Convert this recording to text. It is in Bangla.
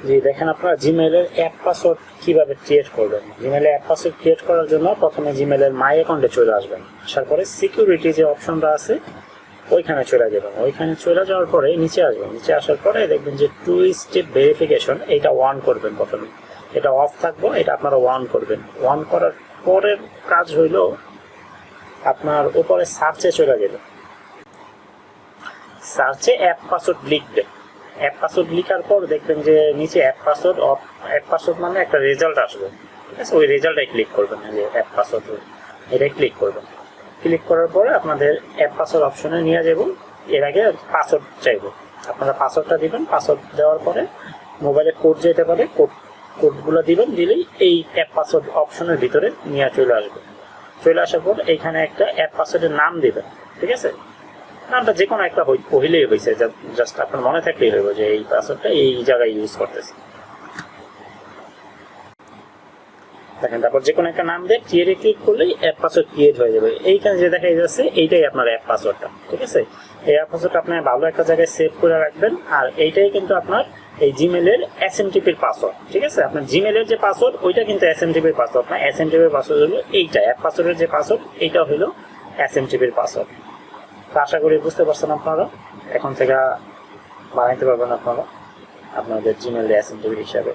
জি দেখেন, আপনারা জিমেইলের অ্যাপ পাসওয়ার্ড কিভাবে ক্রিয়েট করবেন। জিমেইলে অ্যাপ পাসওয়ার্ড ক্রিয়েট করার জন্য প্রথমে জিমেইলের মাই অ্যাকাউন্টে চলে আসবেন। আসার পরে সিকিউরিটি যে অপশনটা আছে ওইখানে চলে যাবেন। ওইখানে চলে যাওয়ার পরে নিচে আসবেন। নিচে আসার পরে দেখবেন যে 2 স্টেপ ভেরিফিকেশন, এইটা অন করবেন। প্রথমে এটা অফ থাকবো, এটা আপনারা অন করবেন। অন করার পরের কাজ হইল আপনার উপরে সার্চে চলে যাবেন। সার্চে অ্যাপ পাসওয়ার্ড লিখবেন। অ্যাপ পাসওয়ার্ড লেখার পর দেখবেন যে নিচে অ্যাপ পাসওয়ার্ড মানে একটা রেজাল্ট আসবে, ঠিক আছে? ওই রেজাল্টটাই ক্লিক করবেন, যে অ্যাপ পাসওয়ার্ড এটাই ক্লিক করবেন। ক্লিক করার পরে আপনাদের অ্যাপ পাসওয়ার্ড অপশনে নিয়ে যাব। এর আগে পাসওয়ার্ড চাইব, আপনারা পাসওয়ার্ডটা দিবেন। পাসওয়ার্ড দেওয়ার পরে মোবাইলে কোড যেতে পারে, কোডগুলো দিবেন। দিলেই এই অ্যাপ পাসওয়ার্ড অপশনের ভিতরে নিয়ে চলে আসবে। চলে আসার পর এইখানে একটা অ্যাপ পাসওয়ার্ডের নাম দিবেন, ঠিক আছে? নামটা যে কোনো একটা হইলেই হয়েছে, জাস্ট আপনার মনে থাকলেই হইব যে এই পাসওয়ার্ডটা এই জায়গায় ইউজ করতেছে। দেখেন, তারপর যে কোনো একটা নাম দিয়ে ক্রিয়েটে ক্লিক করলেই অ্যাপ পাসওয়ার্ড ক্রিয়েট হয়ে যাবে। এইখানে যে দেখা যাচ্ছে এইটাই আপনার অ্যাপ পাসওয়ার্ডটা, ঠিক আছে? এই অ্যাপ পাসওয়ার্ডটা আপনি ভালো একটা জায়গায় সেভ করে রাখবেন। আর এইটাই কিন্তু আপনার এই জিমেলের এসএমটিপির পাসওয়ার্ড, ঠিক আছে? আপনার জিমেলের যে পাসওয়ার্ড ওইটা কিন্তু এসএমটিপির পাসওয়ার্ড না। এসএমটিপির পাসওয়ার্ড হলো এইটা, অ্যাপ পাসওয়ার্ডের যে পাসওয়ার্ড এইটা হলো এসএমটিপির পাসওয়ার্ড। তো আশা করি বুঝতে পারছেন আপনারা। এখন থেকে বানাইতে পারবেন আপনারা আপনাদের জিমেল এসএমটিপি হিসাবে।